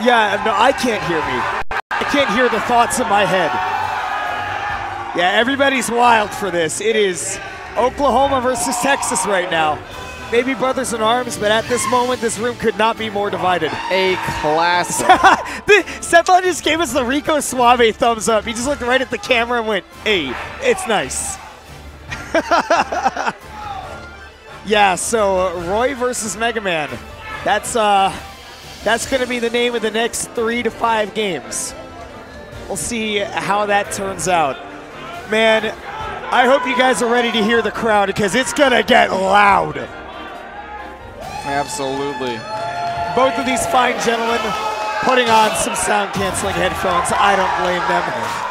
Yeah, no, I can't hear me. I can't hear the thoughts in my head. Yeah, everybody's wild for this. It is Oklahoma versus Texas right now. Maybe brothers in arms, but at this moment, this room could not be more divided. A classic. Sethlon just gave us the Rico Suave thumbs up. He just looked right at the camera and went, hey, it's nice. Yeah, so Roy versus Mega Man. That's going to be the name of the next 3 to 5 games. We'll see how that turns out. Man, I hope you guys are ready to hear the crowd because it's going to get loud. Absolutely. Both of these fine gentlemen putting on some sound-canceling headphones. I don't blame them.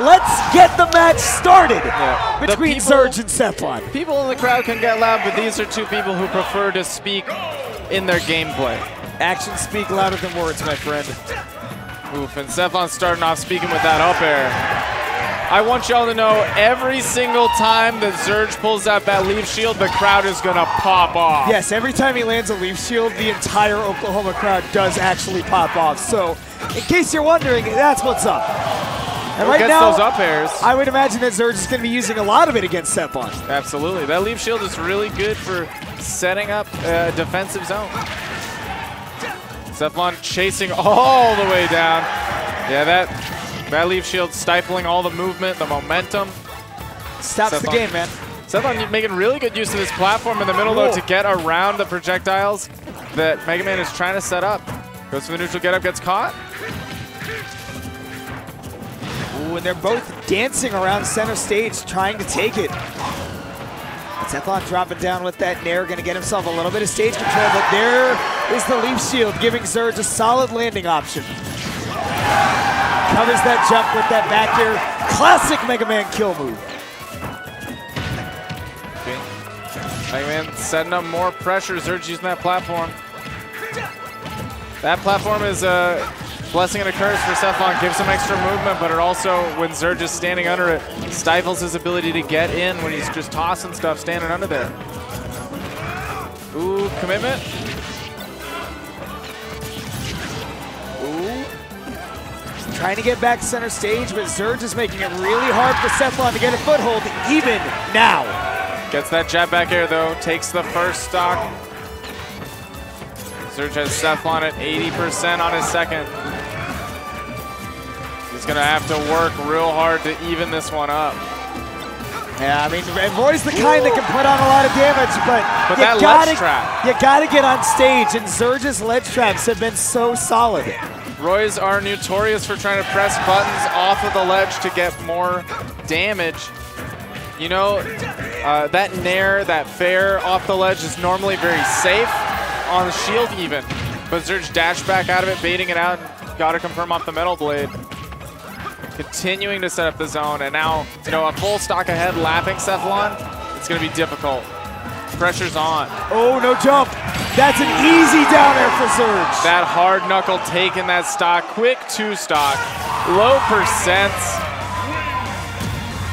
Let's get the match started between Serge and Sethlon. People in the crowd can get loud, but these are two people who prefer to speak in their gameplay. Actions speak louder than words, my friend. Oof, and Stefan's starting off speaking with that up air. I want y'all to know every single time that Zurge pulls out that leaf shield, the crowd is going to pop off. Yes, every time he lands a leaf shield, the entire Oklahoma crowd does actually pop off. So, in case you're wondering, that's what's up. And right now, those up airs. I would imagine that Zurge is going to be using a lot of it against Sethlon. Absolutely. That leaf shield is really good for setting up a defensive zone. Sethlon chasing all the way down. Yeah, that leaf shield stifling all the movement, the momentum. Stops the game, man. Sethlon making really good use of this platform in the middle, though, to get around the projectiles that Mega Man is trying to set up. Goes for the neutral get up, gets caught. Ooh, and they're both dancing around center stage, trying to take it. Sethlon dropping down with that nair, going to get himself a little bit of stage control, but there is the leaf shield, giving Zurge a solid landing option. Covers that jump with that back air. Classic Mega Man kill move. Okay. Mega Man setting up more pressure. Zurge using that platform. That platform is a blessing and a curse for Sethlon. Gives him extra movement, but it also, when Zurge is standing under it, stifles his ability to get in when he's just tossing stuff standing under there. Ooh, commitment. Trying to get back to center stage, but Zurge is making it really hard for Sethlon to get a foothold even now. Gets that jab back air, though. Takes the first stock. Zurge has Sethlon at 80% on his second. He's going to have to work real hard to even this one up. Yeah, I mean, Roy's the kind that can put on a lot of damage, but that ledge trap. You got to get on stage, and Zurge's ledge traps have been so solid. Roy's are notorious for trying to press buttons off of the ledge to get more damage. You know, that nair, that fair off the ledge is normally very safe on the shield even. But Zurge dashed back out of it, baiting it out, and got to confirm off the metal blade. Continuing to set up the zone, and now, you know, a full stock ahead, lapping Sethlon, it's going to be difficult. Pressure's on. Oh, no jump. That's an easy down air for Zurge. That hard knuckle taking that stock, quick 2 stock, low percents.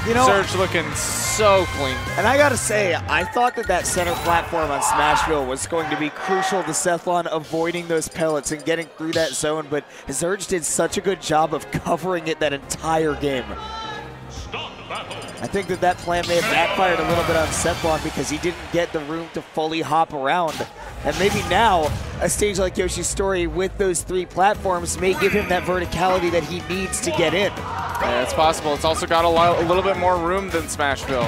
You know, Serge looking so clean. And I gotta say, I thought that center platform on Smashville was going to be crucial to Sethlon avoiding those pellets and getting through that zone, but Zurge did such a good job of covering it that entire game. I think that plan may have backfired a little bit on Sethlon because he didn't get the room to fully hop around. And maybe now, a stage like Yoshi's Story with those 3 platforms may give him that verticality that he needs to get in. Yeah, it's possible. It's also got a little bit more room than Smashville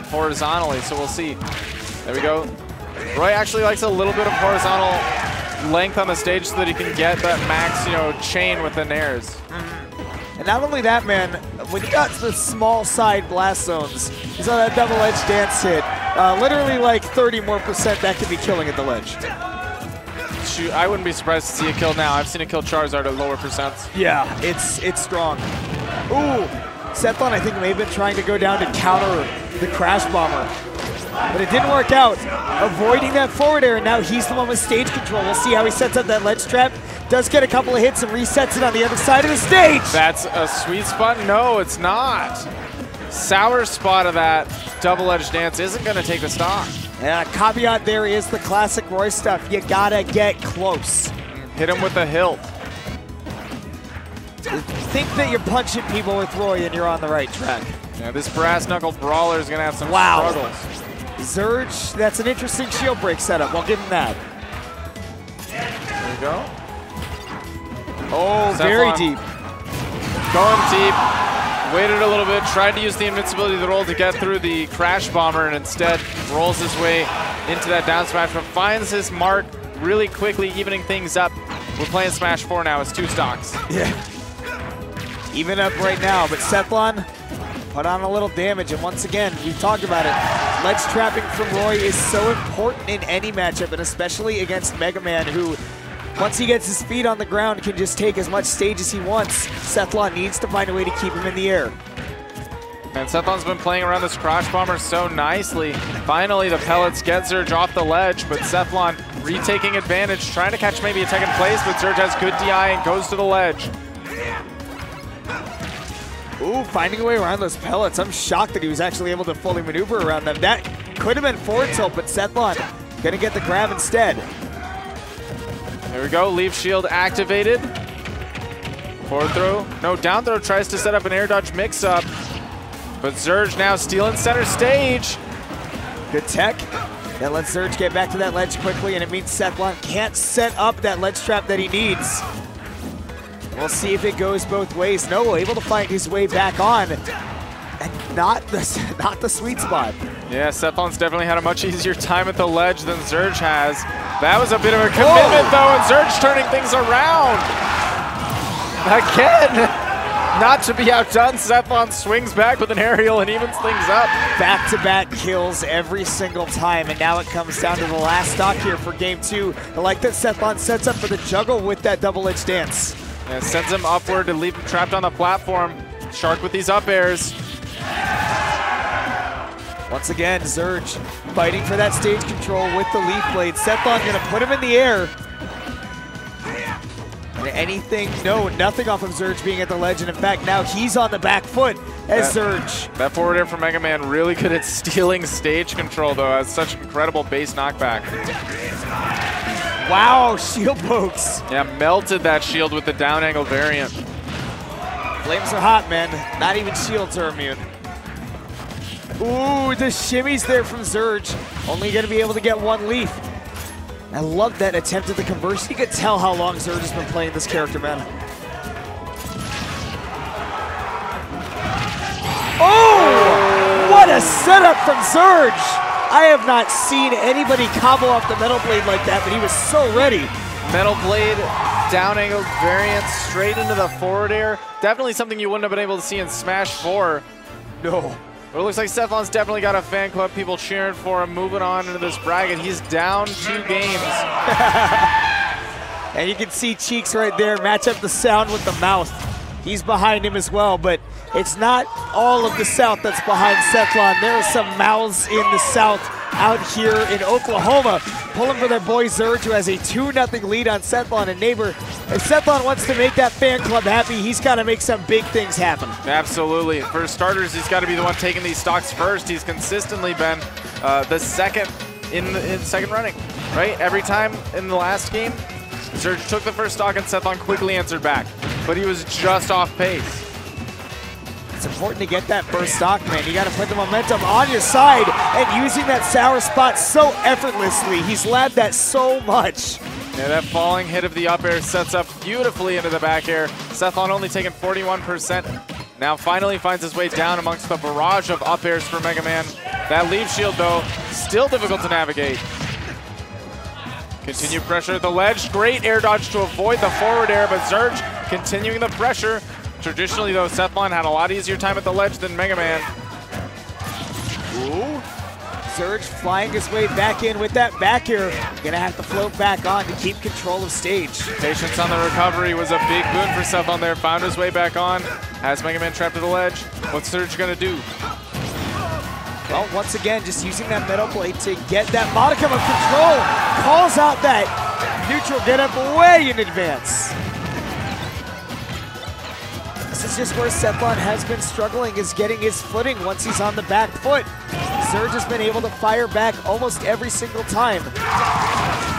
horizontally, so we'll see. There we go. Roy actually likes a little bit of horizontal length on the stage so that he can get that max, you know, chain with the nairs. And not only that, man, when you got to the small side blast zones, you saw that double edge dance hit. Literally like 30% more that could be killing at the ledge. Shoot, I wouldn't be surprised to see a kill now. I've seen it kill Charizard at lower percents. Yeah, it's strong. Ooh, Sethlon I think may have been trying to go down to counter the Crash Bomber, but it didn't work out. Avoiding that forward air, and now he's the one with stage control. We'll see how he sets up that ledge trap. Does get a couple of hits and resets it on the other side of the stage. That's a sweet spot. No, it's not. Sour spot of that double-edged dance isn't going to take the stock. Yeah, caveat there is the classic Roy stuff. You gotta get close. Hit him with the hilt. think that you're punching people with Roy and you're on the right track. Yeah, this brass-knuckled brawler is going to have some struggles. Zurge, that's an interesting shield break setup. We'll give him that. There we go. Oh, Sethlon very deep. Going deep. Waited a little bit, tried to use the invincibility of the roll to get through the crash bomber, and instead rolls his way into that down smash, but finds his mark really quickly, evening things up. We're playing Smash 4 now. It's 2 stocks. Yeah. Even up right now, but Sethlon put on a little damage, and once again, we've talked about it. Ledge trapping from Roy is so important in any matchup, and especially against Mega Man, who, once he gets his feet on the ground, can just take as much stage as he wants. Sethlon needs to find a way to keep him in the air. And Sethlon's been playing around this crash bomber so nicely. Finally, the pellets get Zurge off the ledge, but Sethlon retaking advantage, trying to catch maybe a second place, but Zurge has good DI and goes to the ledge. Ooh, finding a way around those pellets. I'm shocked that he was actually able to fully maneuver around them. That could have been forward tilt, but Sethlon gonna get the grab instead. There we go, leaf shield activated. Forward throw, no, down throw, tries to set up an air dodge mix-up. But Zurge now stealing center stage. Good tech. That lets Zurge get back to that ledge quickly, and it means Sethlon can't set up that ledge trap that he needs. We'll see if it goes both ways. No, able to find his way back on, and not the sweet spot. Yeah, Sethlon's definitely had a much easier time at the ledge than Zurge has. That was a bit of a commitment, though, and Zurge turning things around. Again. Not to be outdone, Sethlon swings back with an aerial and evens things up. Back-to-back kills every single time, and now it comes down to the last stock here for game 2. I like that Sethlon sets up for the juggle with that double-edge dance. Yeah, sends him upward to leave him trapped on the platform. Shark with these up airs. Once again, Zurge fighting for that stage control with the leaf blade. Sethlon gonna put him in the air. Anything, no, nothing off of Zurge being at the ledge, and in fact, now he's on the back foot as Zurge. That forward air from Mega Man really good at stealing stage control, though, has such incredible base knockback. Wow, shield pokes. Yeah, melted that shield with the down angle variant. Flames are hot, man. Not even shields are immune. Ooh, the shimmies there from Zurge. Only gonna be able to get one leaf. I love that attempt at the conversion. You could tell how long Zurge has been playing this character, man. Oh! What a setup from Zurge! I have not seen anybody combo off the Metal Blade like that, but he was so ready. Metal Blade, down angle variant, straight into the forward air. Definitely something you wouldn't have been able to see in Smash 4. No. But it looks like Sethlon's definitely got a fan club, people cheering for him, moving on into this bracket. He's down 2 games. And you can see Cheeks right there match up the sound with the mouth. He's behind him as well, but it's not all of the South that's behind Sethlon. There are some mouths in the South out here in Oklahoma pulling for their boy Zurge, who has a 2-0 lead on Sethlon and Neighbor. If Sethlon wants to make that fan club happy, he's got to make some big things happen. Absolutely. For starters, he's got to be the one taking these stocks first. He's consistently been the second in second running, right? Every time in the last game, Zurge took the first stock and Sethlon quickly answered back, but he was just off pace. It's important to get that first stock, man. You got to put the momentum on your side, and using that sour spot so effortlessly. He's labbed that so much. Yeah, that falling hit of the up air sets up beautifully into the back air. Sethlon only taking 41%. Now finally finds his way down amongst the barrage of up airs for Mega Man. That leaf shield, though, still difficult to navigate. Continue pressure at the ledge. Great air dodge to avoid the forward air, but Zurge continuing the pressure. Traditionally, though, Sethlon had a lot easier time at the ledge than Mega Man. Ooh. Zurge flying his way back in with that back air. Gonna have to float back on to keep control of stage. Patience on the recovery was a big boon for Sethlon there. Found his way back on. Has Mega Man trapped at the ledge. What's Zurge gonna do? Well, once again, just using that Metal Blade to get that modicum of control. Calls out that neutral get up way in advance. This is just where Sethlon has been struggling, is getting his footing once he's on the back foot. Zurge has been able to fire back almost every single time.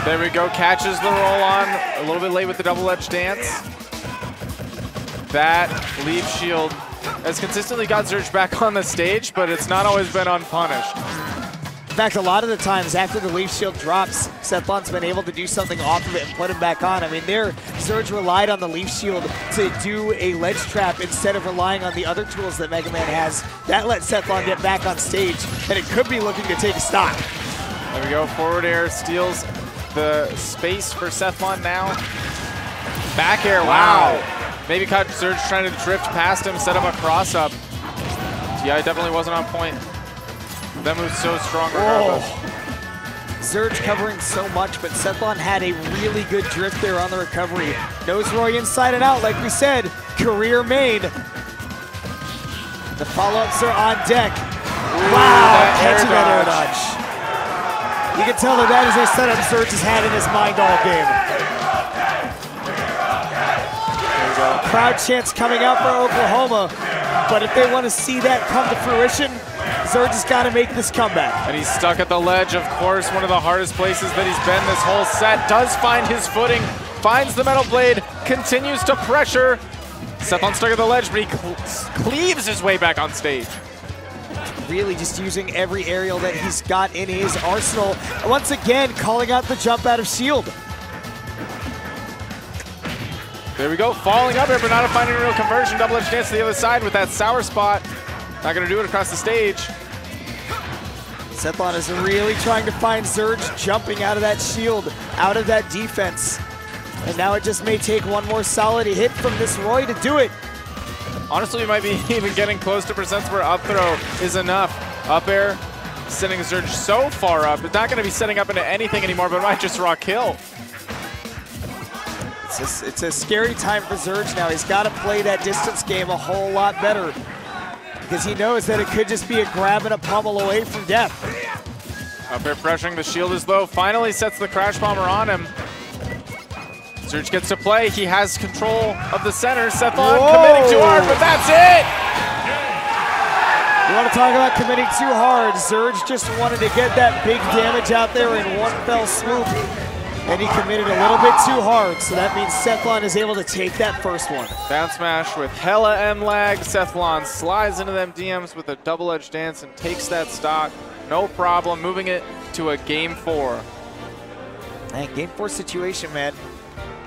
There we go, catches the roll on. A little bit late with the double edge dance. that leaf shield has consistently got Zurge back on the stage, but it's not always been unpunished. In fact, a lot of the times after the leaf shield drops, Sethlon's been able to do something off of it and put him back on. I mean, Zurge relied on the leaf shield to do a ledge trap instead of relying on the other tools that Mega Man has. That let Sethlon get back on stage, and it could be looking to take a stock. There we go, forward air steals the space for Sethlon now. Back air, wow. Maybe caught Zurge trying to drift past him, set him a cross up. TI definitely wasn't on point. That move's so strong regardless. Zurge covering so much, but Sethlon had a really good drift there on the recovery. Knows Roy inside and out, like we said, career main. The follow-ups are on deck. Wow, catching that air dodge. You can tell that is a setup Zurge has had in his mind all game. There we go. Crowd chants coming out for Oklahoma, but if they want to see that come to fruition, Zurge has got to make this comeback. And he's stuck at the ledge, of course, one of the hardest places that he's been this whole set. Does find his footing, finds the metal blade, continues to pressure. Sethlon stuck at the ledge, but he cleaves his way back on stage. Really just using every aerial that he's got in his arsenal. Once again, calling out the jump out of shield. There we go, falling up here, but not finding a real conversion. Double edge dance to the other side with that sour spot. Not gonna do it across the stage. Sethlon is really trying to find Zurge jumping out of that shield, out of that defense. And now it just may take one more solid hit from this Roy to do it. Honestly, we might be even getting close to percents where up throw is enough. Up air, sending Zurge so far up. It's not gonna be setting up into anything anymore, but it might just raw kill. It's a scary time for Zurge now. He's got to play that distance game a whole lot better, because he knows that it could just be a grab and a pummel away from death. Up air pressuring, the shield is low. Finally sets the crash bomber on him. Zurge gets to play. He has control of the center. Sethlon committing too hard, but that's it! You want to talk about committing too hard. Zurge just wanted to get that big damage out there in one fell swoop, and he committed a little bit too hard, so that means Sethlon is able to take that first one. Down smash with hella M lag. Sethlon slides into them DMs with a double edge dance and takes that stock. No problem, moving it to a game 4. Man, game 4 situation, man.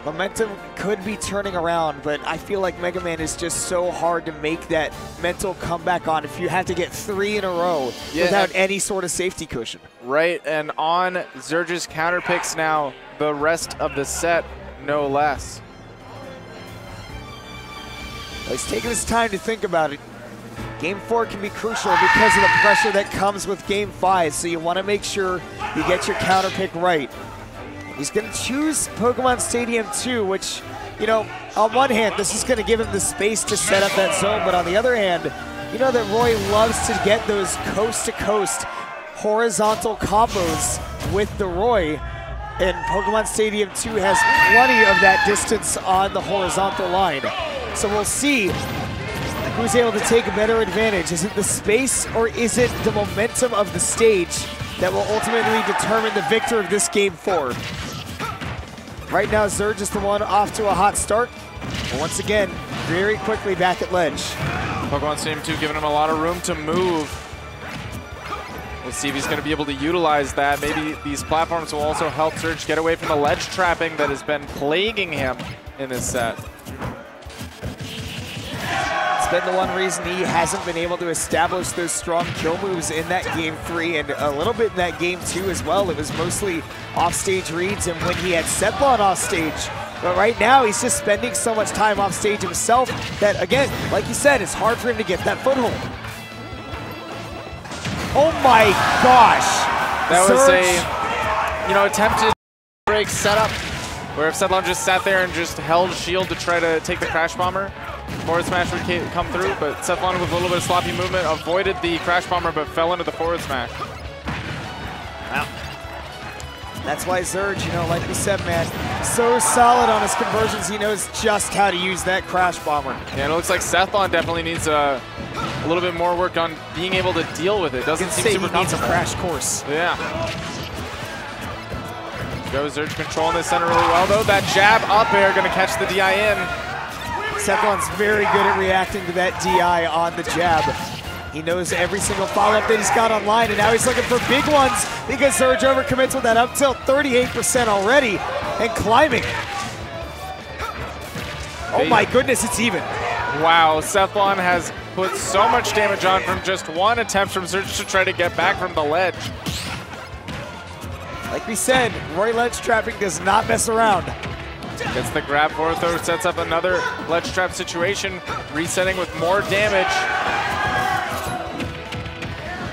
Momentum could be turning around, but I feel like Mega Man is just so hard to make that mental comeback on if you have to get 3 in a row without any sort of safety cushion. Right, and on Zurge's counter picks now, the rest of the set, no less. He's taking his time to think about it. Game 4 can be crucial because of the pressure that comes with Game 5, so you want to make sure you get your counter pick right. He's going to choose Pokemon Stadium 2, which, you know, on one hand, this is going to give him the space to set up that zone, but on the other hand, you know that Roy loves to get those coast-to-coast horizontal combos with the Roy, and Pokemon Stadium 2 has plenty of that distance on the horizontal line. So we'll see who's able to take a better advantage. Is it the space, or is it the momentum of the stage that will ultimately determine the victor of this Game 4? Right now, Zurge is the one off to a hot start. But once again, very quickly back at ledge. Pokemon Stadium 2 giving him a lot of room to move. We'll see if he's going to be able to utilize that. Maybe these platforms will also help Zurge get away from the ledge trapping that has been plaguing him in this set. It's been the one reason he hasn't been able to establish those strong kill moves in that Game 3 and a little bit in that Game 2 as well. It was mostly offstage reads and when he had Sethlon off stage. But right now, he's just spending so much time off stage himself that, again, like you said, it's hard for him to get that foothold. Oh my gosh! That Serge. was a, you know, attempted break setup where if Sethlon just sat there and just held shield to try to take the Crash Bomber, forward smash would come through, but Sethlon with a little bit of sloppy movement avoided the Crash Bomber but fell into the forward smash. Wow. That's why Zurge, you know, like we said, man, so solid on his conversions. He knows just how to use that Crash Bomber. Yeah, and it looks like Sethlon definitely needs a little bit more work on being able to deal with it. Doesn't seem super needs a comfortable. crash course. Yeah. Go Zurge controlling the center really well though. That jab up air gonna catch the DI in. Sethlon's very good at reacting to that DI on the jab. He knows every single follow-up that he's got online, and now he's looking for big ones because Zurge overcommits with that up tilt, 38% already, and climbing. Oh my goodness, it's even. Wow, Sethlon has put so much damage on from just one attempt from Zurge to try to get back from the ledge. Like we said, Roy ledge trapping does not mess around. Gets the grab forward throw, sets up another ledge trap situation, resetting with more damage.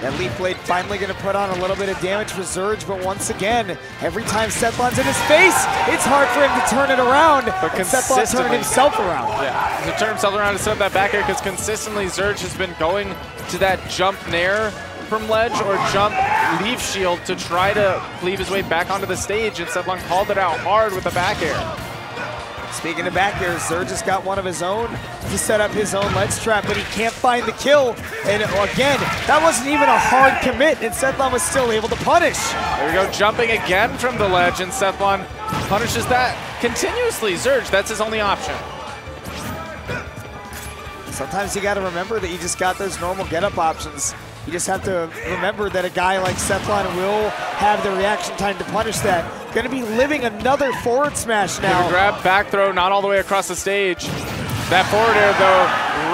That leaf blade finally going to put on a little bit of damage for Zurge, but once again, every time Sethlon's in his face, it's hard for him to turn it around. But Sethlon turning himself around. Yeah, to turn himself around to set up that back air, because consistently Zurge has been going to that jump nair from ledge or jump leaf shield to try to cleave his way back onto the stage, and Sethlon called it out hard with the back air. Speaking of back air, Zurge has got one of his own to set up his own ledge trap, but he can't find the kill. And again, that wasn't even a hard commit, and Sethlon was still able to punish. There we go, jumping again from the ledge, and Sethlon punishes that continuously. Zurge, that's his only option. Sometimes you got to remember that you just got those normal get-up options. You just have to remember that a guy like Sethlon will have the reaction time to punish that. Going to be living another forward smash now. Grab, back throw, not all the way across the stage. That forward air, though,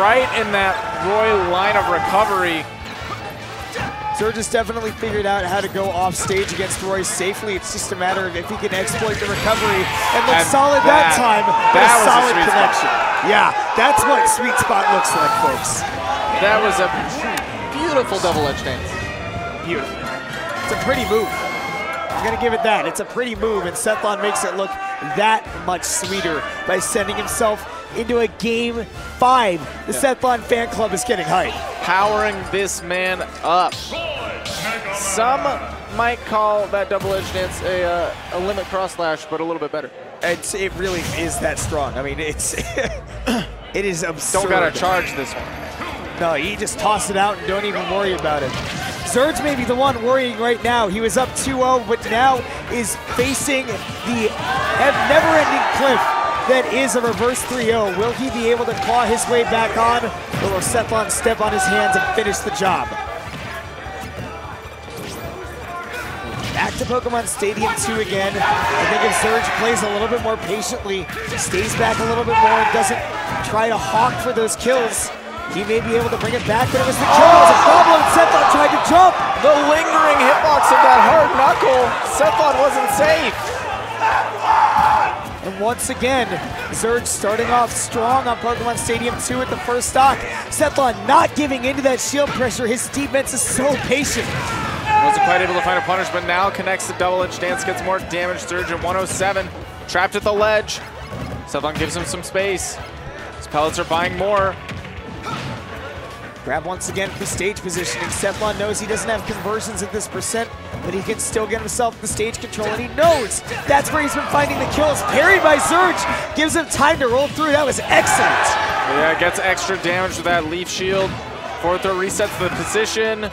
right in that Roy line of recovery. Serge has definitely figured out how to go off stage against Roy safely. It's just a matter of if he can exploit the recovery and look solid that time. That was solid a connection. Yeah, that's what sweet spot looks like, folks. That was a beautiful double edge dance. Beautiful. It's a pretty move. I'm gonna give it that. It's a pretty move, and Sethlon makes it look that much sweeter by sending himself into a game 5. The Sethlon fan club is getting hyped. Powering this man up. Some might call that double edge dance a limit cross slash, but a little bit better. It really is that strong. I mean, it's it is absurd. Don't gotta charge this one. No, you just toss it out and don't even worry about it. Zurge may be the one worrying right now. He was up 2-0, but now is facing the never-ending cliff that is a reverse 3-0. Will he be able to claw his way back on, or will Sethlon step on his hands and finish the job? Back to Pokemon Stadium 2 again. I think if Zurge plays a little bit more patiently, stays back a little bit more, and doesn't try to hawk for those kills, he may be able to bring it back, but it was the kill that was a problem. Sethlon tried to jump. The lingering hitbox of that hard knuckle. Sethlon wasn't safe. And once again, Zurge starting off strong on Pokemon Stadium 2 at the first stock. Sethlon not giving into that shield pressure. His defense is so patient. Wasn't quite able to find a punish, but now connects the double edge dance, gets more damage. Zurge at 107, trapped at the ledge. Sethlon gives him some space. His pellets are buying more. Grab once again for stage positioning. Sethlon knows he doesn't have conversions at this percent, but he can still get himself the stage control, and he knows that's where he's been finding the kills. Parried by Zurge, gives him time to roll through. That was excellent. Yeah, gets extra damage with that leaf shield. Forward throw resets the position.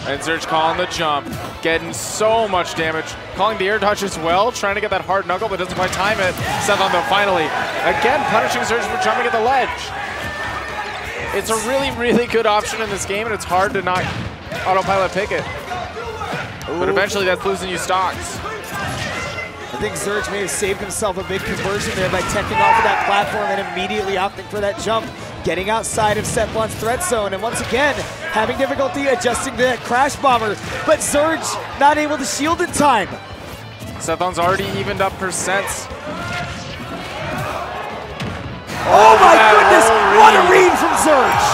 And Zurge calling the jump, getting so much damage. Calling the air dodge as well, trying to get that hard knuckle, but doesn't quite time it. Sethlon though finally, again punishing Zurge for jumping at the ledge. It's a really, really good option in this game, and it's hard to not autopilot pick it. But eventually that's losing you stocks. I think Zurge may have saved himself a big conversion there by teching off of that platform and immediately opting for that jump, getting outside of Sethlon's threat zone, and once again, having difficulty adjusting to that crash bomber, but Zurge not able to shield in time. Sethlon's already evened up percents. Oh my goodness, what a read from Zurge!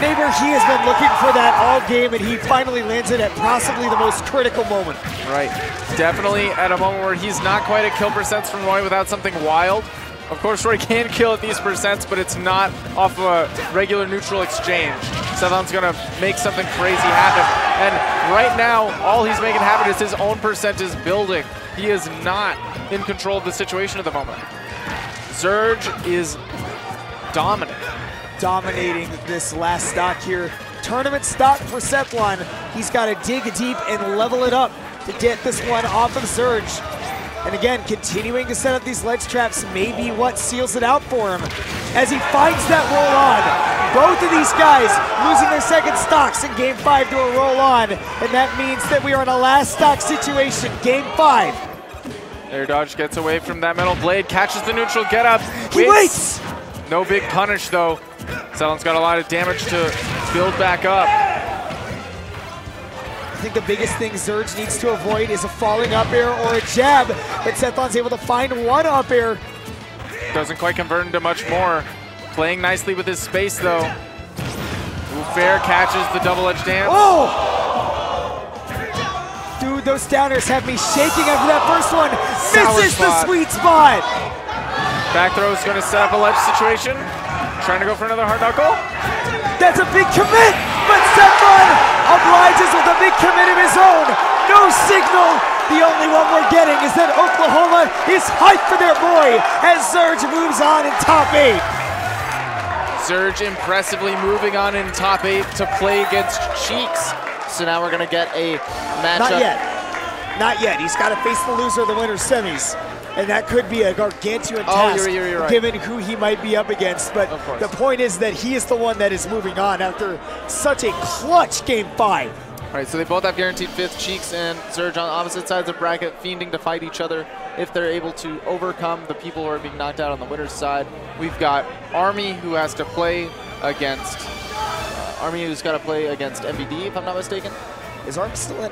Neighbor, he has been looking for that all game, and he finally lands it at possibly the most critical moment. Right, definitely at a moment where he's not quite at kill percents from Roy without something wild. Of course, Roy can kill at these percents, but it's not off of a regular neutral exchange. Sethlon's gonna make something crazy happen. And right now, all he's making happen is his own percent is building. He is not in control of the situation at the moment. Zurge is dominant. Dominating this last stock here. Tournament stock for Sethlon. He's got to dig deep and level it up to get this one off of Zurge. And again, continuing to set up these ledge traps may be what seals it out for him as he finds that roll on. Both of these guys losing their second stocks in Game 5 to a roll on, and that means that we are in a last stock situation, Game 5. Air dodge gets away from that metal blade, catches the neutral get up. He waits! No big punish though. Sethlon's got a lot of damage to build back up. I think the biggest thing Zurge needs to avoid is a falling up air or a jab, but Sethlon's able to find one up air. Doesn't quite convert into much more. Playing nicely with his space though. Ooh, fair catches the double edge dance. Oh! Dude, those downers have me shaking after that first one. Misses the sweet spot. Back throw is going to set up a ledge situation. Trying to go for another hard knuckle. That's a big commit, but Stefan obliges with a big commit of his own. No signal. The only one we're getting is that Oklahoma is hyped for their boy as Serge moves on in top 8. Zurge impressively moving on in top 8 to play against Cheeks. So now we're going to get a matchup. Not yet. Not yet. He's got to face the loser of the winner's semis. And that could be a gargantuan task, you're right. given who he might be up against. But the point is that he is the one that is moving on after such a clutch Game 5. All right, so they both have guaranteed 5th. Cheeks and Zurge on opposite sides of the bracket, fiending to fight each other if they're able to overcome the people who are being knocked out on the winner's side. We've got Army, who has to play against Army, who's got to play against MBD, if I'm not mistaken. Is Army still in?